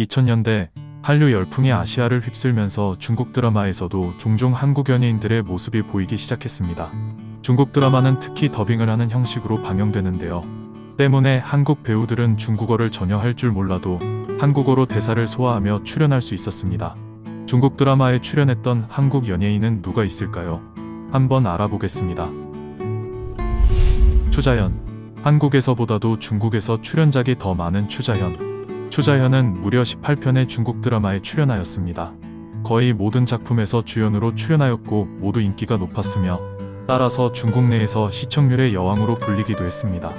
2000년대 한류 열풍이 아시아를 휩쓸면서 중국 드라마에서도 종종 한국 연예인들의 모습이 보이기 시작했습니다. 중국 드라마는 특히 더빙을 하는 형식으로 방영되는데요. 때문에 한국 배우들은 중국어를 전혀 할 줄 몰라도 한국어로 대사를 소화하며 출연할 수 있었습니다. 중국 드라마에 출연했던 한국 연예인은 누가 있을까요? 한번 알아보겠습니다. 추자현. 한국에서보다도 중국에서 출연작이 더 많은 추자현. 추자현은 무려 18편의 중국 드라마에 출연하였습니다. 거의 모든 작품에서 주연으로 출연하였고 모두 인기가 높았으며 따라서 중국 내에서 시청률의 여왕으로 불리기도 했습니다.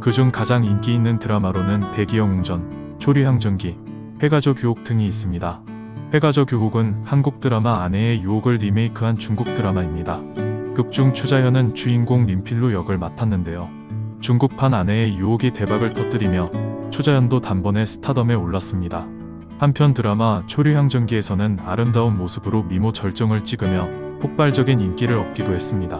그중 가장 인기 있는 드라마로는 대기영웅전, 초류향전기, 회가족 유혹 등이 있습니다. 회가족 유혹은 한국 드라마 아내의 유혹을 리메이크한 중국 드라마입니다. 극중 추자현은 주인공 린필루 역을 맡았는데요. 중국판 아내의 유혹이 대박을 터뜨리며 추자현도 단번에 스타덤에 올랐습니다. 한편 드라마 초류향전기에서는 아름다운 모습으로 미모 절정을 찍으며 폭발적인 인기를 얻기도 했습니다.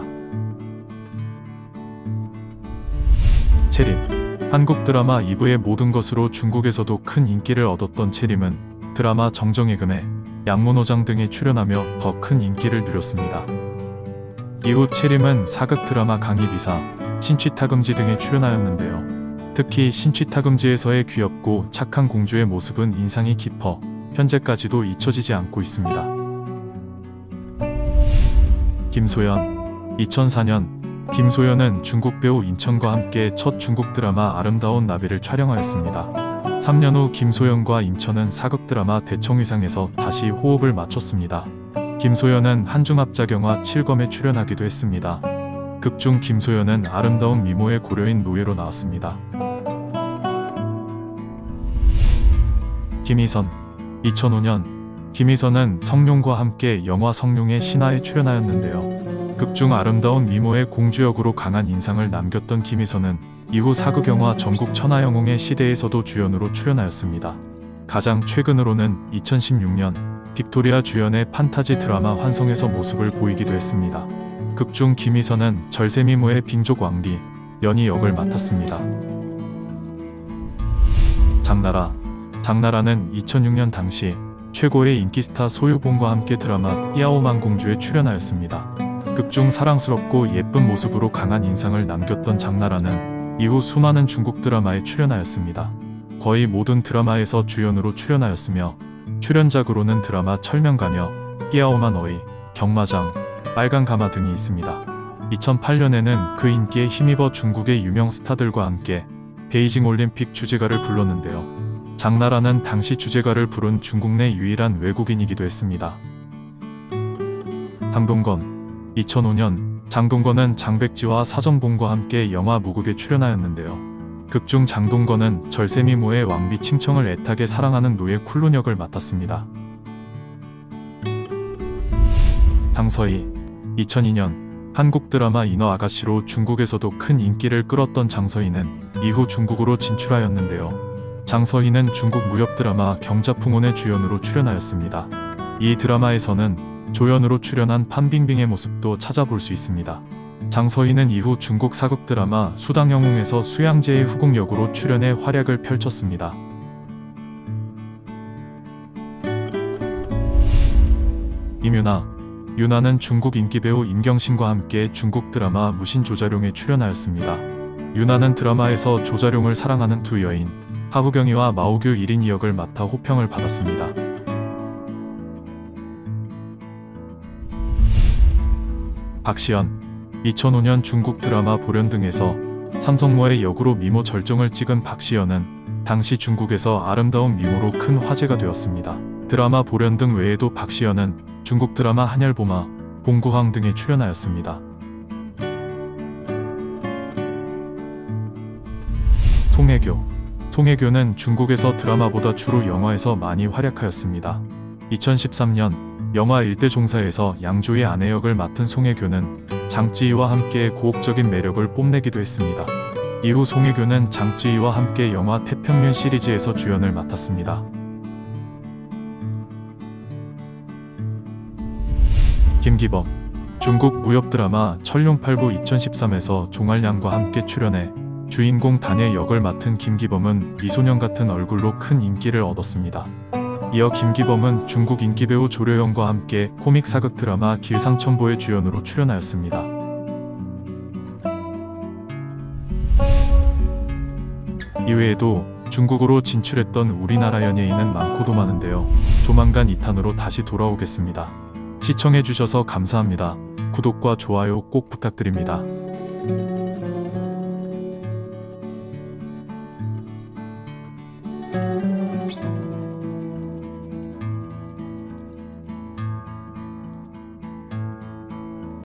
채림. 한국 드라마 2부의 모든 것으로 중국에서도 큰 인기를 얻었던 채림은 드라마 정정의 금에 양문호장 등에 출연하며 더 큰 인기를 누렸습니다. 이후 채림은 사극 드라마 강희비사, 신취타금지 등에 출연하였는데요. 특히 신취타금지에서의 귀엽고 착한 공주의 모습은 인상이 깊어 현재까지도 잊혀지지 않고 있습니다. 김소연. 2004년 김소연은 중국 배우 인천과 함께 첫 중국 드라마 아름다운 나비를 촬영하였습니다. 3년 후 김소연과 인천은 사극 드라마 대청위상에서 다시 호흡을 맞췄습니다. 김소연은 한중합작영화 칠검에 출연하기도 했습니다. 극중 김소연은 아름다운 미모의 고려인 노예로 나왔습니다. 김희선. 2005년 김희선은 성룡과 함께 영화 성룡의 신화에 출연하였는데요. 극중 아름다운 미모의 공주 역으로 강한 인상을 남겼던 김희선은 이후 사극영화 전국 천하영웅의 시대에서도 주연으로 출연하였습니다. 가장 최근으로는 2016년 빅토리아 주연의 판타지 드라마 환성에서 모습을 보이기도 했습니다. 극중 김희선은 절세미모의 빙족 왕리, 연희 역을 맡았습니다. 장나라. 장나라는 2006년 당시 최고의 인기 스타 소유봉과 함께 드라마 띠아오만 공주에 출연하였습니다. 극중 사랑스럽고 예쁜 모습으로 강한 인상을 남겼던 장나라는 이후 수많은 중국 드라마에 출연하였습니다. 거의 모든 드라마에서 주연으로 출연하였으며 출연작으로는 드라마 철명가녀, 띠아오만 어이, 경마장, 빨간 가마 등이 있습니다. 2008년에는 그 인기에 힘입어 중국의 유명 스타들과 함께 베이징 올림픽 주제가를 불렀는데요. 장나라는 당시 주제가를 부른 중국 내 유일한 외국인이기도 했습니다. 장동건. 2005년 장동건은 장백지와 사정봉과 함께 영화 무극에 출연하였는데요. 극중 장동건은 절세미모의 왕비 칭청을 애타게 사랑하는 노예 쿨룬 역을 맡았습니다. 장서희. 2002년 한국 드라마 인어 아가씨로 중국에서도 큰 인기를 끌었던 장서희는 이후 중국으로 진출하였는데요. 장서희는 중국 무협 드라마 경자풍운의 주연으로 출연하였습니다. 이 드라마에서는 조연으로 출연한 판빙빙의 모습도 찾아볼 수 있습니다. 장서희는 이후 중국 사극 드라마 수당영웅에서 수양제의 후궁 역으로 출연해 활약을 펼쳤습니다. 임유나. 유나는 중국 인기배우 임경신과 함께 중국 드라마 무신조자룡에 출연하였습니다. 유나는 드라마에서 조자룡을 사랑하는 두 여인 하후경이와 마오규 1인 2역을 맡아 호평을 받았습니다. 박시연. 2005년 중국 드라마 보련 등에서 삼성모의 역으로 미모 절정을 찍은 박시연은 당시 중국에서 아름다운 미모로 큰 화제가 되었습니다. 드라마 보련 등 외에도 박시연은 중국 드라마 한열보마, 봉구황 등에 출연하였습니다. 송혜교. 송혜교는 중국에서 드라마보다 주로 영화에서 많이 활약하였습니다. 2013년 영화 일대종사에서 양조의 아내 역을 맡은 송혜교는 장쯔이와 함께 고혹적인 매력을 뽐내기도 했습니다. 이후 송혜교는 장쯔이와 함께 영화 태평면 시리즈에서 주연을 맡았습니다. 김기범. 중국 무협 드라마 철룡팔부 2013에서 종알량과 함께 출연해 주인공 단의 역을 맡은 김기범은 미소년 같은 얼굴로 큰 인기를 얻었습니다. 이어 김기범은 중국 인기배우 조려영과 함께 코믹 사극 드라마 길상천보의 주연으로 출연하였습니다. 이외에도 중국으로 진출했던 우리나라 연예인은 많고도 많은데요. 조만간 2탄으로 다시 돌아오겠습니다. 시청해주셔서 감사합니다. 구독과 좋아요 꼭 부탁드립니다.